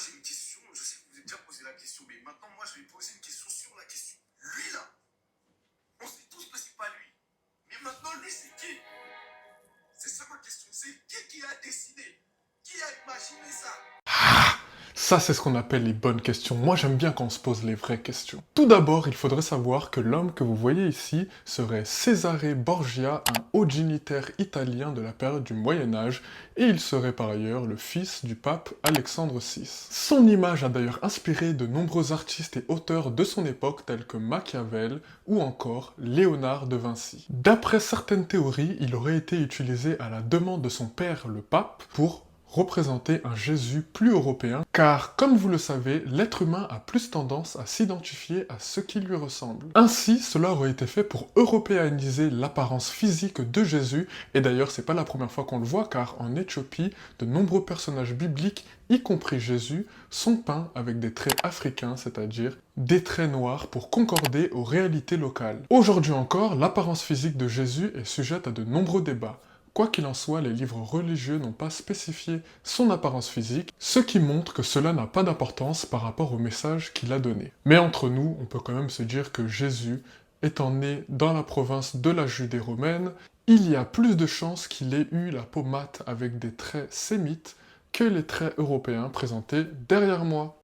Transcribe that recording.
j'ai une question, je sais que vous avez déjà posé la question, mais maintenant, moi, je vais poser une question sur la question. Lui, là, on sait tous que c'est pas lui. Mais maintenant, lui, c'est qui? C'est ça ma question. C'est qui a décidé? Qui a imaginé ça? Ça, c'est ce qu'on appelle les bonnes questions. Moi, j'aime bien quand on se pose les vraies questions. Tout d'abord, il faudrait savoir que l'homme que vous voyez ici serait Cesare Borgia, un haut dignitaire italien de la période du Moyen-Âge, et il serait par ailleurs le fils du pape Alexandre VI. Son image a d'ailleurs inspiré de nombreux artistes et auteurs de son époque tels que Machiavel ou encore Léonard de Vinci. D'après certaines théories, il aurait été utilisé à la demande de son père, le pape, pour représenter un Jésus plus européen, car comme vous le savez, l'être humain a plus tendance à s'identifier à ce qui lui ressemble. Ainsi, cela aurait été fait pour européaniser l'apparence physique de Jésus, et d'ailleurs c'est pas la première fois qu'on le voit, car en Éthiopie, de nombreux personnages bibliques, y compris Jésus, sont peints avec des traits africains, c'est-à-dire des traits noirs pour concorder aux réalités locales. Aujourd'hui encore, l'apparence physique de Jésus est sujette à de nombreux débats. Quoi qu'il en soit, les livres religieux n'ont pas spécifié son apparence physique, ce qui montre que cela n'a pas d'importance par rapport au message qu'il a donné. Mais entre nous, on peut quand même se dire que Jésus, étant né dans la province de la Judée romaine, il y a plus de chances qu'il ait eu la peau mate avec des traits sémites que les traits européens présentés derrière moi.